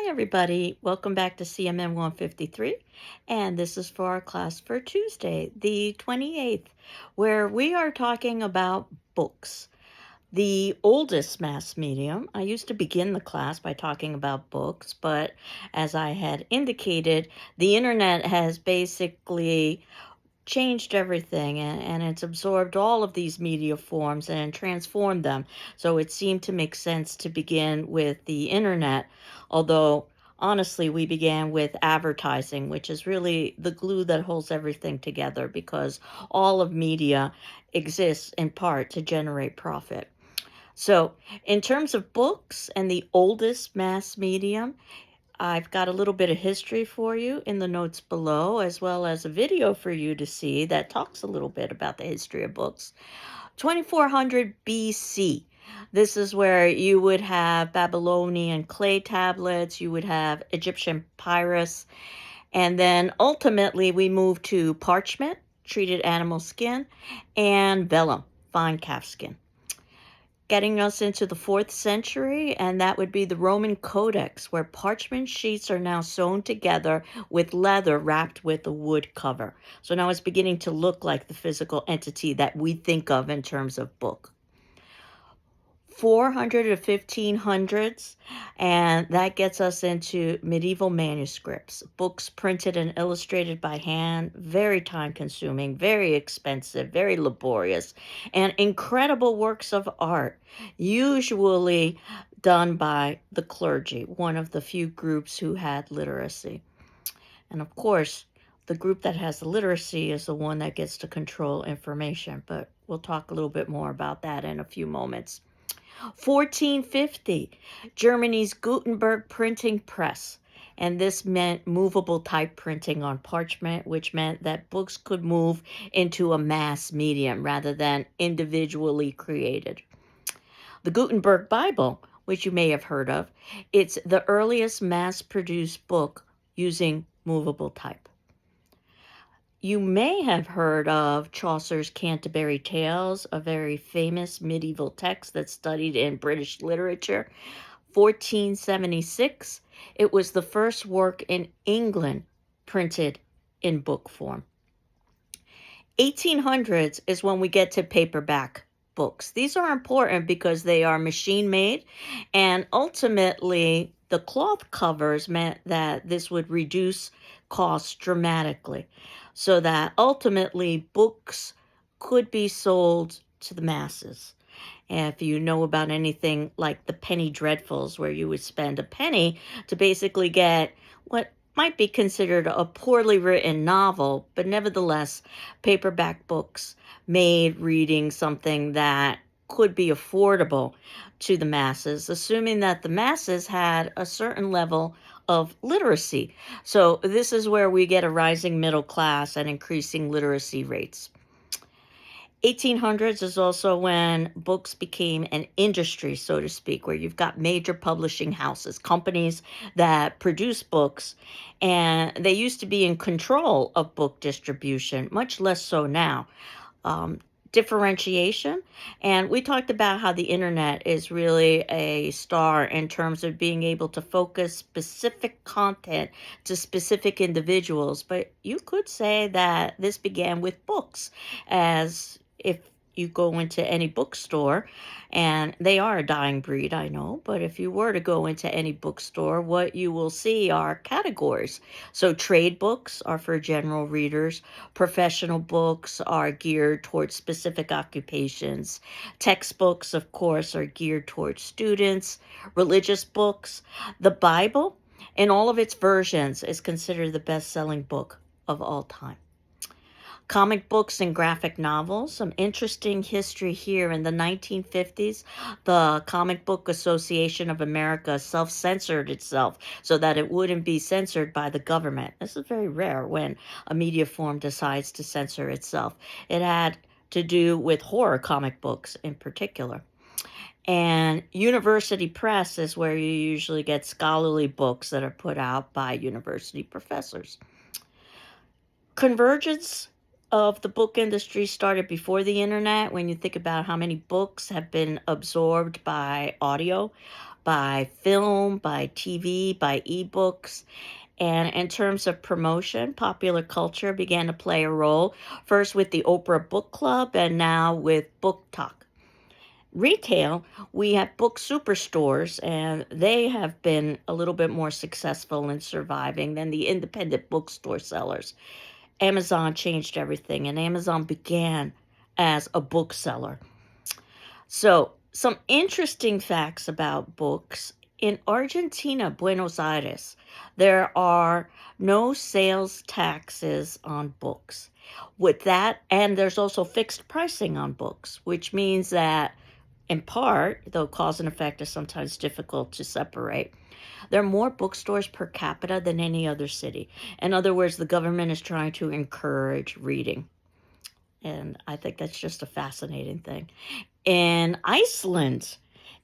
Hi, everybody. Welcome back to CMM 153. And this is for our class for Tuesday, the 28th, where we are talking about books. The oldest mass medium. I used to begin the class by talking about books, but as I had indicated, the internet has basically changed everything and it's absorbed all of these media forms and transformed them. So it seemed to make sense to begin with the internet, although honestly, we began with advertising, which is really the glue that holds everything together because all of media exists in part to generate profit. So, in terms of books and the oldest mass medium, I've got a little bit of history for you in the notes below, as well as a video for you to see that talks a little bit about the history of books. 2400 BC. This is where you would have Babylonian clay tablets, you would have Egyptian papyrus, and then ultimately we move to parchment, treated animal skin, and vellum, fine calf skin, getting us into the 4th century, and that would be the Roman Codex, where parchment sheets are now sewn together with leather wrapped with a wood cover. So now it's beginning to look like the physical entity that we think of in terms of book. 400 to 1500s, and that gets us into medieval manuscripts, books printed and illustrated by hand, very time consuming, very expensive, very laborious, and incredible works of art, usually done by the clergy, one of the few groups who had literacy. And of course, the group that has the literacy is the one that gets to control information, but we'll talk a little bit more about that in a few moments. 1450, Germany's Gutenberg printing press. And this meant movable type printing on parchment, which meant that books could move into a mass medium rather than individually created. The Gutenberg Bible, which you may have heard of, it's the earliest mass-produced book using movable type. You may have heard of Chaucer's Canterbury Tales, a very famous medieval text that's studied in British literature. 1476, it was the first work in England printed in book form. 1800s is when we get to paperback books. These are important because they are machine made, and ultimately the cloth covers meant that this would reduce costs dramatically, so that ultimately books could be sold to the masses. And if you know about anything like the penny dreadfuls, where you would spend a penny to basically get what might be considered a poorly written novel, but nevertheless, paperback books made reading something that could be affordable to the masses, assuming that the masses had a certain level of literacy. So this is where we get a rising middle class and increasing literacy rates. 1800s is also when books became an industry, so to speak, where you've got major publishing houses, companies that produce books, and they used to be in control of book distribution, much less so now. Um, Differentiation, and we talked about how the internet is really a star in terms of being able to focus specific content to specific individuals, but you could say that this began with books, as if you go into any bookstore, and they are a dying breed, I know, but if you were to go into any bookstore, what you will see are categories. So trade books are for general readers, professional books are geared towards specific occupations, textbooks, of course, are geared towards students, religious books. The Bible, in all of its versions, is considered the best-selling book of all time. Comic books and graphic novels. Some interesting history here. In the 1950s, the Comic Book Association of America self-censored itself so that it wouldn't be censored by the government. This is very rare when a media form decides to censor itself. It had to do with horror comic books in particular. And university press is where you usually get scholarly books that are put out by university professors. Convergence of the book industry started before the internet. When you think about how many books have been absorbed by audio, by film, by TV, by ebooks. And in terms of promotion, popular culture began to play a role, first with the Oprah Book Club and now with Book Talk. Retail, we have book superstores, and they have been a little bit more successful in surviving than the independent bookstore sellers. Amazon changed everything, and Amazon began as a bookseller. So, some interesting facts about books. In Argentina, Buenos Aires, there are no sales taxes on books. With that, and there's also fixed pricing on books, which means that, in part, though cause and effect is sometimes difficult to separate, there are more bookstores per capita than any other city. In other words, the government is trying to encourage reading. And I think that's just a fascinating thing. In Iceland,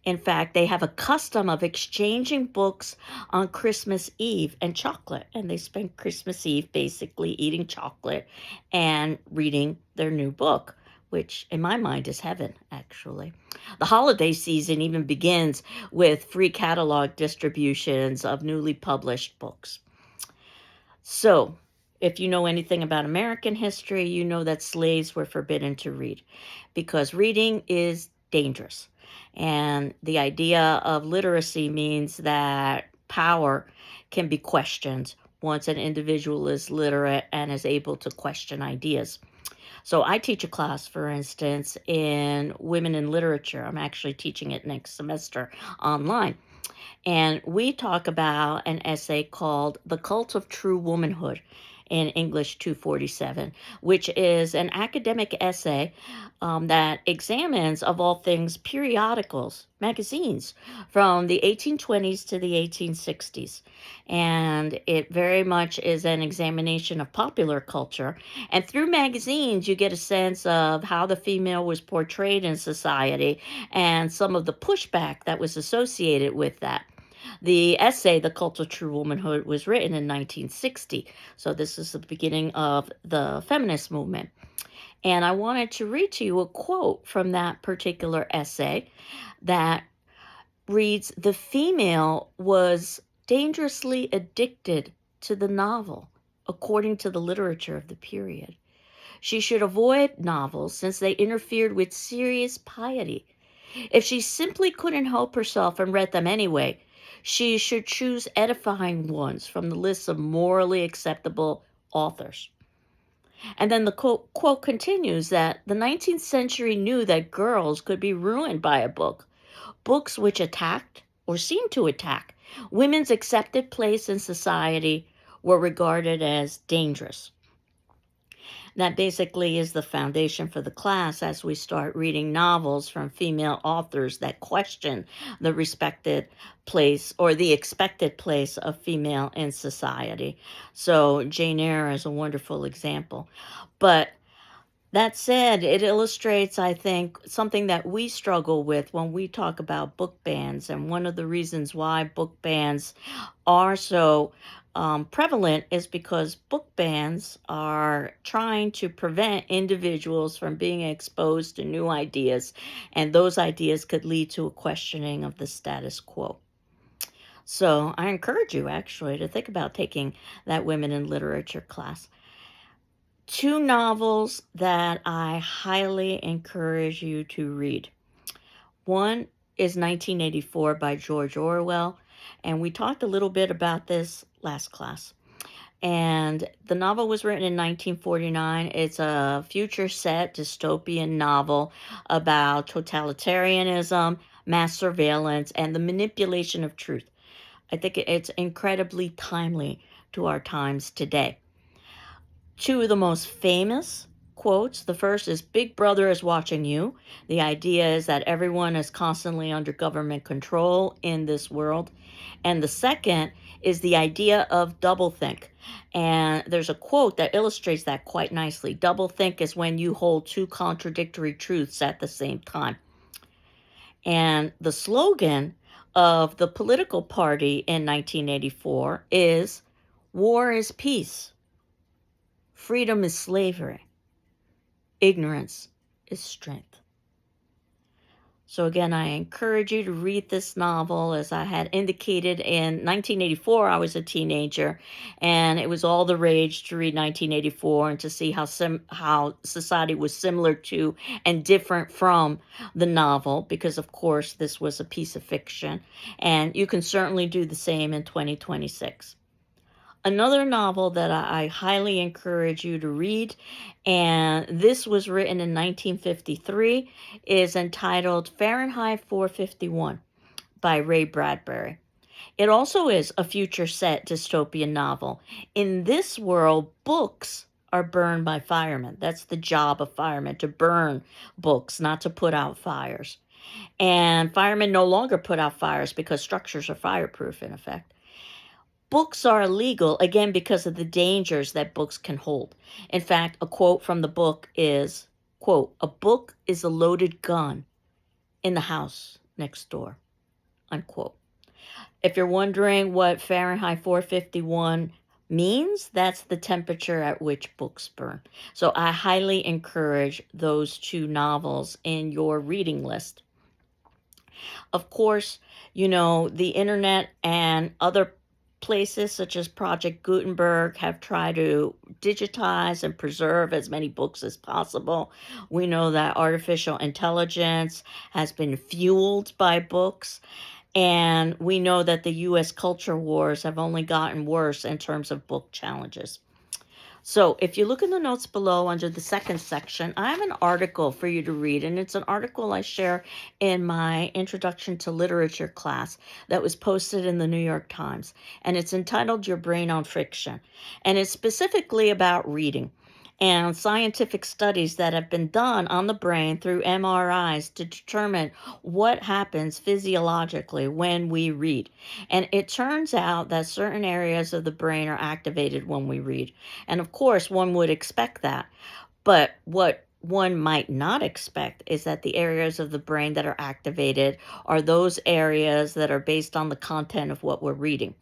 in fact, they have a custom of exchanging books on Christmas Eve and chocolate. And they spend Christmas Eve basically eating chocolate and reading their new book, which in my mind is heaven, actually. The holiday season even begins with free catalog distributions of newly published books. So, if you know anything about American history, you know that slaves were forbidden to read because reading is dangerous. And the idea of literacy means that power can be questioned once an individual is literate and is able to question ideas. So I teach a class, for instance, in women in literature. I'm actually teaching it next semester online. And we talk about an essay called The Cult of True Womanhood in English 247, which is an academic essay that examines, of all things, periodicals, magazines from the 1820s to the 1860s. And it very much is an examination of popular culture. And through magazines, you get a sense of how the female was portrayed in society and some of the pushback that was associated with that. The essay, The Cult of True Womanhood, was written in 1960. So this is the beginning of the feminist movement. And I wanted to read to you a quote from that particular essay that reads, "The female was dangerously addicted to the novel, according to the literature of the period. She should avoid novels since they interfered with serious piety. If she simply couldn't help herself and read them anyway, she should choose edifying ones from the list of morally acceptable authors." And then the quote continues that the 19th century knew that girls could be ruined by a book. Books which attacked, or seemed to attack, women's accepted place in society were regarded as dangerous. That basically is the foundation for the class as we start reading novels from female authors that question the respected place or the expected place of female in society. So Jane Eyre is a wonderful example. But that said, it illustrates, I think, something that we struggle with when we talk about book bans. And one of the reasons why book bans are so prevalent is because book bans are trying to prevent individuals from being exposed to new ideas, and those ideas could lead to a questioning of the status quo. So I encourage you actually to think about taking that women in literature class. Two novels that I highly encourage you to read. One is 1984 by George Orwell, and we talked a little bit about this last class. And the novel was written in 1949. It's a future set dystopian novel about totalitarianism, mass surveillance, and the manipulation of truth. I think it's incredibly timely to our times today. Two of the most famous quotes. The first is, "Big Brother is watching you." The idea is that everyone is constantly under government control in this world. And the second is the idea of doublethink. And there's a quote that illustrates that quite nicely. Doublethink is when you hold two contradictory truths at the same time. And the slogan of the political party in 1984 is, "War is peace. Freedom is slavery. Ignorance is strength." So again, I encourage you to read this novel. As I had indicated, in 1984, I was a teenager, and it was all the rage to read 1984 and to see how society was similar to and different from the novel, because of course this was a piece of fiction, and you can certainly do the same in 2026. Another novel that I highly encourage you to read, and this was written in 1953, is entitled Fahrenheit 451 by Ray Bradbury. It also is a future set dystopian novel. In this world, books are burned by firemen. That's the job of firemen, to burn books, not to put out fires. And firemen no longer put out fires because structures are fireproof, in effect. Books are illegal, again, because of the dangers that books can hold. In fact, a quote from the book is, quote, "A book is a loaded gun in the house next door," unquote. If you're wondering what Fahrenheit 451 means, that's the temperature at which books burn. So I highly encourage those two novels in your reading list. Of course, the internet and other places such as Project Gutenberg have tried to digitize and preserve as many books as possible. We know that artificial intelligence has been fueled by books, and we know that the U.S. culture wars have only gotten worse in terms of book challenges. So if you look in the notes below under the second section, I have an article for you to read, and it's an article I share in my Introduction to Literature class that was posted in the New York Times, and it's entitled Your Brain on Fiction, and it's specifically about reading and scientific studies that have been done on the brain through MRIs to determine what happens physiologically when we read. And it turns out that certain areas of the brain are activated when we read. And of course, one would expect that. But what one might not expect is that the areas of the brain that are activated are those areas that are based on the content of what we're reading.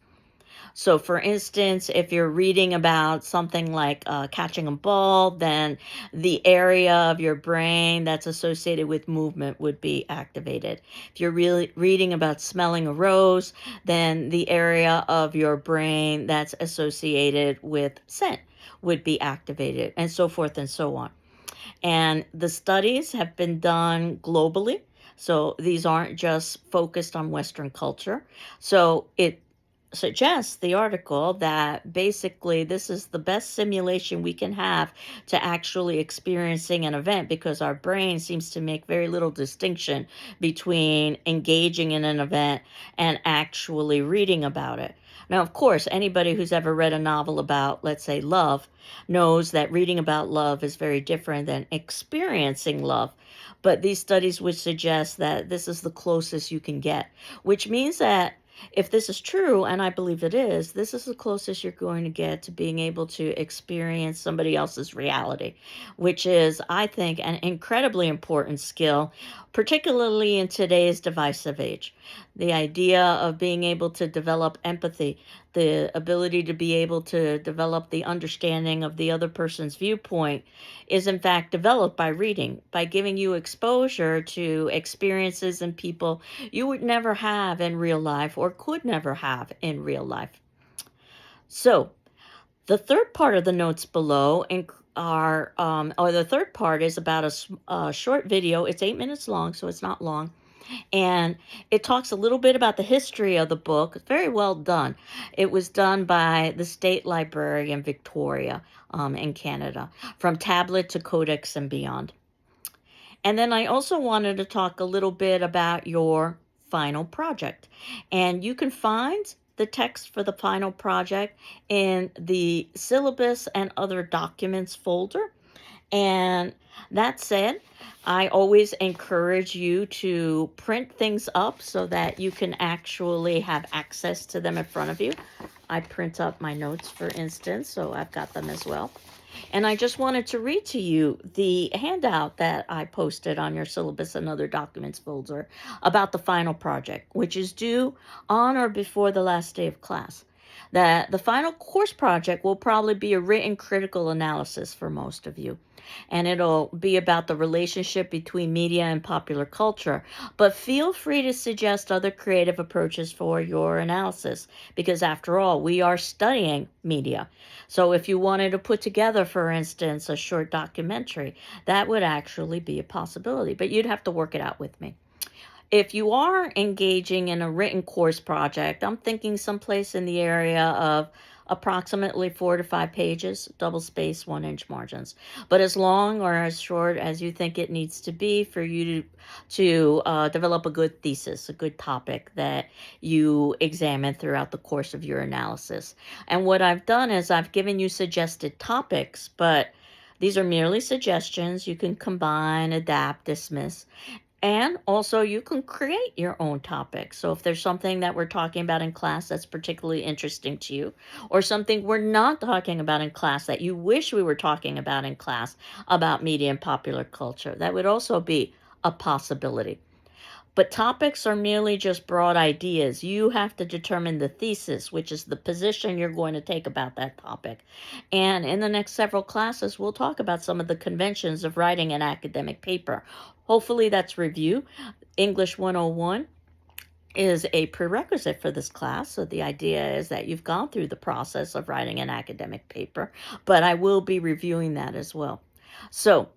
So, for instance, if you're reading about something like catching a ball, then the area of your brain that's associated with movement would be activated. If you're really reading about smelling a rose, then the area of your brain that's associated with scent would be activated, and so forth and so on. And the studies have been done globally. So these aren't just focused on Western culture. So it suggests, the article, that basically this is the best simulation we can have to actually experiencing an event, because our brain seems to make very little distinction between engaging in an event and actually reading about it. Now, of course, anybody who's ever read a novel about, let's say, love, knows that reading about love is very different than experiencing love. But these studies would suggest that this is the closest you can get, which means that if this is true, and I believe it is, this is the closest you're going to get to being able to experience somebody else's reality, which is, I think, an incredibly important skill, particularly in today's divisive age. The idea of being able to develop empathy, the ability to be able to develop the understanding of the other person's viewpoint, is in fact developed by reading, by giving you exposure to experiences and people you would never have in real life or could never have in real life. So, the third part of the notes below the third part is about a short video. It's 8 minutes long, so it's not long. And it talks a little bit about the history of the book. It's very well done. It was done by the State Library in Victoria, in Canada, from tablet to codex and beyond. And then I also wanted to talk a little bit about your final project. And you can find the text for the final project in the syllabus and other documents folder. And that said, I always encourage you to print things up so that you can actually have access to them in front of you. I print up my notes, for instance, so I've got them as well. And I just wanted to read to you the handout that I posted on your syllabus and other documents folder about the final project, which is due on or before the last day of class. that the final course project will probably be a written critical analysis for most of you. And it'll be about the relationship between media and popular culture. But feel free to suggest other creative approaches for your analysis, because after all, we are studying media. So if you wanted to put together, for instance, a short documentary, that would actually be a possibility, but you'd have to work it out with me. If you are engaging in a written course project, I'm thinking someplace in the area of approximately 4 to 5 pages, double space, 1 inch margins. But as long or as short as you think it needs to be for you to develop a good thesis, a good topic that you examine throughout the course of your analysis. And what I've done is I've given you suggested topics, but these are merely suggestions. You can combine, adapt, dismiss. And also, you can create your own topic. So, if there's something that we're talking about in class that's particularly interesting to you, or something we're not talking about in class that you wish we were talking about in class about media and popular culture, that would also be a possibility. But topics are merely just broad ideas. You have to determine the thesis, which is the position you're going to take about that topic. And in the next several classes, we'll talk about some of the conventions of writing an academic paper. Hopefully, that's review. English 101 is a prerequisite for this class. So the idea is that you've gone through the process of writing an academic paper, but I will be reviewing that as well. So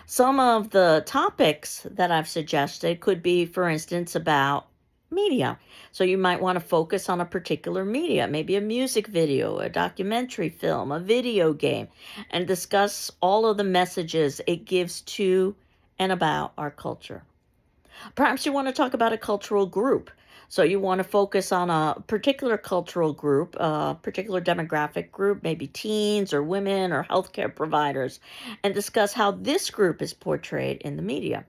some of the topics that I've suggested could be, for instance, about media. So you might want to focus on a particular media, maybe a music video, a documentary film, a video game, and discuss all of the messages it gives to and about our culture. Perhaps you want to talk about a cultural group. So you want to focus on a particular cultural group, a particular demographic group, maybe teens or women or healthcare providers, and discuss how this group is portrayed in the media.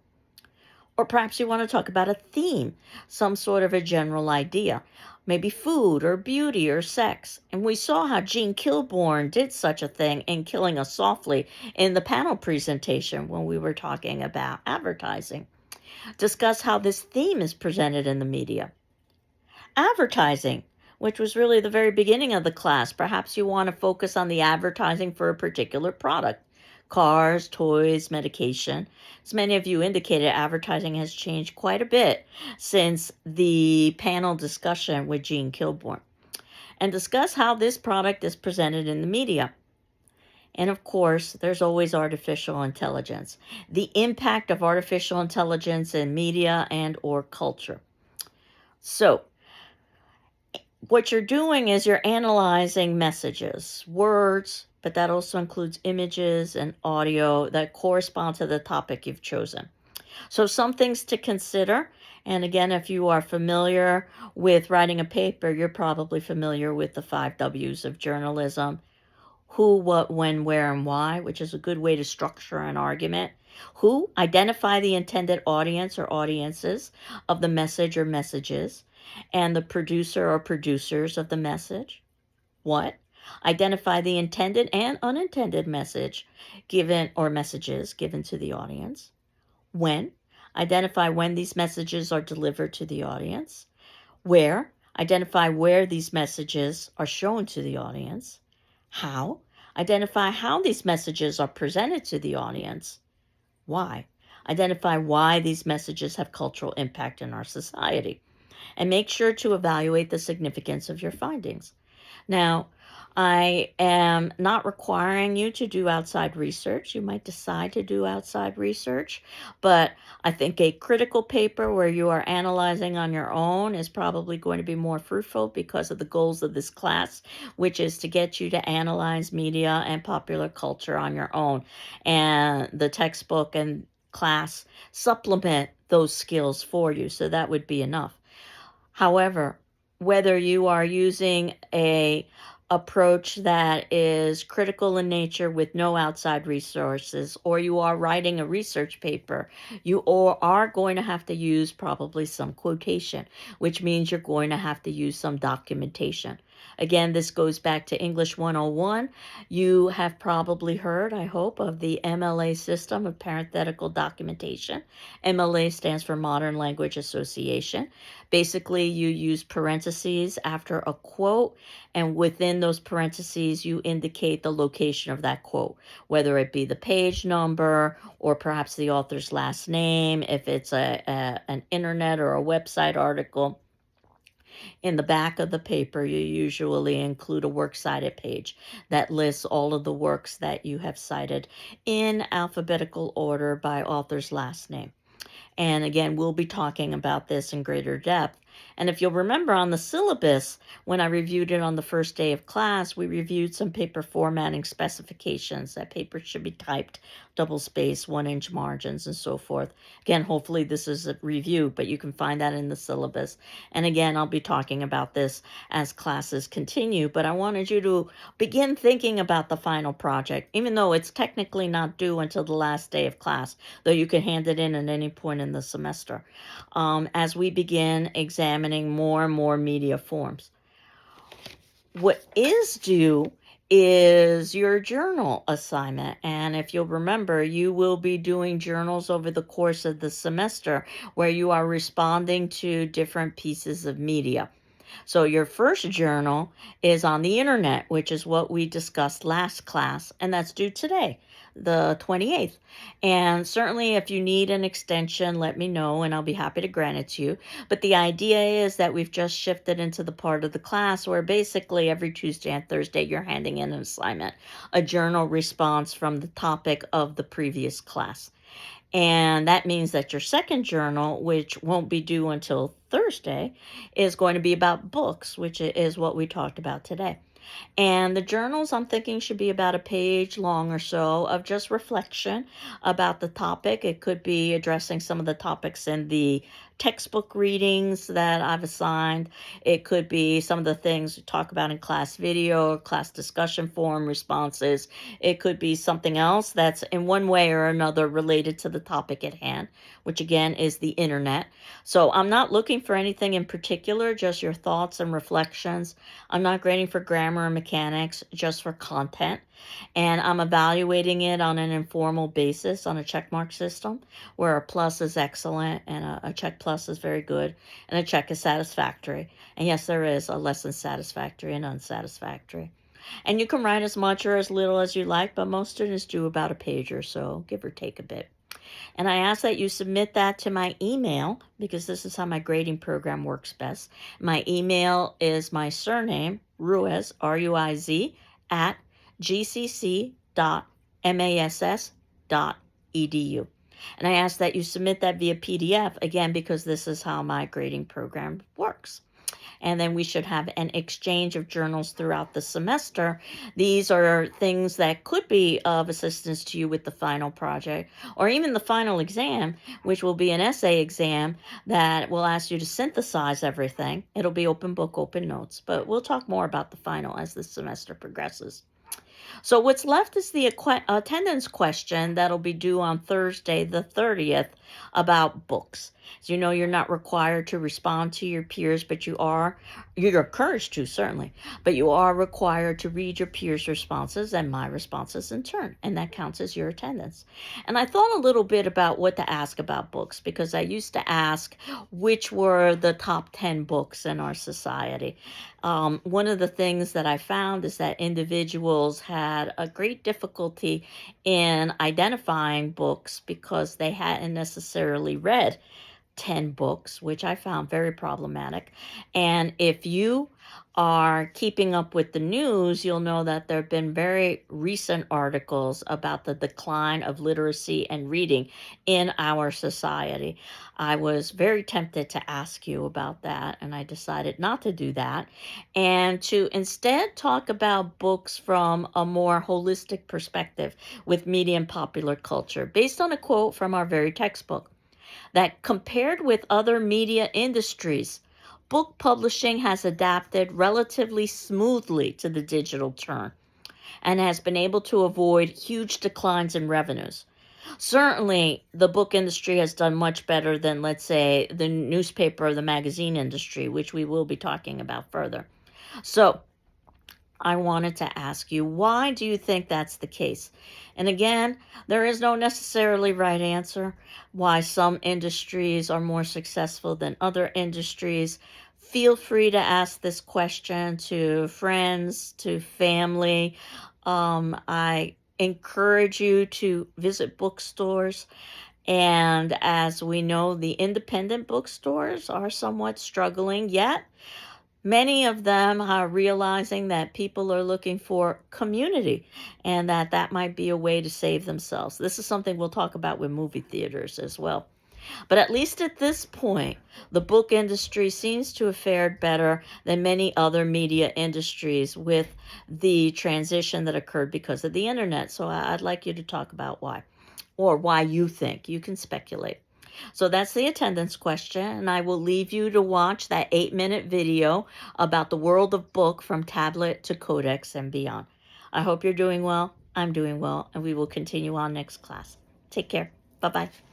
Or perhaps you want to talk about a theme, some sort of a general idea, maybe food or beauty or sex. And we saw how Jean Kilbourne did such a thing in Killing Us Softly in the panel presentation when we were talking about advertising. Discuss how this theme is presented in the media. Advertising, which was really the very beginning of the class. Perhaps you want to focus on the advertising for a particular product. Cars, toys, medication. As many of you indicated, advertising has changed quite a bit since the panel discussion with Jean Kilbourne. And discuss how this product is presented in the media. And of course, there's always artificial intelligence, the impact of artificial intelligence in media and or culture. So what you're doing is you're analyzing messages, words, but that also includes images and audio that correspond to the topic you've chosen. So some things to consider. And again, if you are familiar with writing a paper, you're probably familiar with the 5 W's of journalism: who, what, when, where, and why, which is a good way to structure an argument. Who, identify the intended audience or audiences of the message or messages, and the producer or producers of the message. What, identify the intended and unintended message given or messages given to the audience. When, identify when these messages are delivered to the audience. Where, identify where these messages are shown to the audience. How, identify how these messages are presented to the audience. Why, identify why these messages have cultural impact in our society. And make sure to evaluate the significance of your findings. Now, I am not requiring you to do outside research. You might decide to do outside research, but I think a critical paper where you are analyzing on your own is probably going to be more fruitful because of the goals of this class, which is to get you to analyze media and popular culture on your own. And the textbook and class supplement those skills for you, so that would be enough. However, whether you are using a approach that is critical in nature with no outside resources, or you are writing a research paper, you are going to have to use probably some quotation, which means you're going to have to use some documentation. Again, this goes back to English 101. You have probably heard, I hope, of the MLA system of parenthetical documentation. MLA stands for Modern Language Association. Basically, you use parentheses after a quote, and within those parentheses, you indicate the location of that quote, whether it be the page number or perhaps the author's last name, if it's an internet or a website article. In the back of the paper, you usually include a works cited page that lists all of the works that you have cited in alphabetical order by author's last name. And again, we'll be talking about this in greater depth. And if you'll remember on the syllabus, when I reviewed it on the first day of class, we reviewed some paper formatting specifications that paper should be typed, double space, 1-inch margins, and so forth. Again, hopefully this is a review, but you can find that in the syllabus. And again, I'll be talking about this as classes continue, but I wanted you to begin thinking about the final project, even though it's technically not due until the last day of class, though you can hand it in at any point in the semester, as we begin examining more and more media forms. What is due is your journal assignment. And if you'll remember, you will be doing journals over the course of the semester where you are responding to different pieces of media. So your first journal is on the internet, which is what we discussed last class, and that's due today, the 28th. And certainly if you need an extension, let me know and I'll be happy to grant it to you. But the idea is that we've just shifted into the part of the class where basically every Tuesday and Thursday you're handing in an assignment, a journal response from the topic of the previous class. And that means that your second journal, which won't be due until Thursday, is going to be about books, which is what we talked about today. And the journals, I'm thinking, should be about a page long or so of just reflection about the topic. It could be addressing some of the topics in the textbook readings that I've assigned. It could be some of the things we talk about in class video, class discussion forum responses. It could be something else that's in one way or another related to the topic at hand, which again is the internet. So I'm not looking for anything in particular, just your thoughts and reflections. I'm not grading for grammar or mechanics, just for content. And I'm evaluating it on an informal basis on a checkmark system where a plus is excellent and a check plus is very good and a check is satisfactory. And yes, there is a less than satisfactory and unsatisfactory. And you can write as much or as little as you like, but most students do about a page or so, give or take a bit. And I ask that you submit that to my email because this is how my grading program works best. My email is my surname, Ruiz, R-U-I-Z, at gcc.mass.edu. And I ask that you submit that via PDF, again, because this is how my grading program works. And then we should have an exchange of journals throughout the semester. These are things that could be of assistance to you with the final project or even the final exam, which will be an essay exam that will ask you to synthesize everything. It'll be open book, open notes, but we'll talk more about the final as the semester progresses. So what's left is the attendance question that'll be due on Thursday, the 30th, about books. As you know, you're not required to respond to your peers, but you're encouraged to, certainly, but you are required to read your peers' responses and my responses in turn, and that counts as your attendance. And I thought a little bit about what to ask about books because I used to ask which were the top 10 books in our society. One of the things that I found is that individuals had a great difficulty in identifying books because they hadn't necessarily read 10 books, which I found very problematic. And if you are keeping up with the news, you'll know that there have been very recent articles about the decline of literacy and reading in our society. I was very tempted to ask you about that, and I decided not to do that and to instead talk about books from a more holistic perspective with media and popular culture, based on a quote from our very textbook, that compared with other media industries, book publishing has adapted relatively smoothly to the digital turn and has been able to avoid huge declines in revenues. Certainly, the book industry has done much better than, let's say, the newspaper or the magazine industry, which we will be talking about further. So, I wanted to ask you, why do you think that's the case? And again, there is no necessarily right answer. Why some industries are more successful than other industries. Feel free to ask this question to friends, to family. I encourage you to visit bookstores. And as we know, the independent bookstores are somewhat struggling, yet many of them are realizing that people are looking for community and that that might be a way to save themselves. This is something we'll talk about with movie theaters as well. But at least at this point, the book industry seems to have fared better than many other media industries with the transition that occurred because of the internet. So I'd like you to talk about why, or why you think. You can speculate. So that's the attendance question, and I will leave you to watch that 8-minute video about the world of book from tablet to codex and beyond. I hope you're doing well. I'm doing well, and we will continue on next class. Take care. Bye-bye.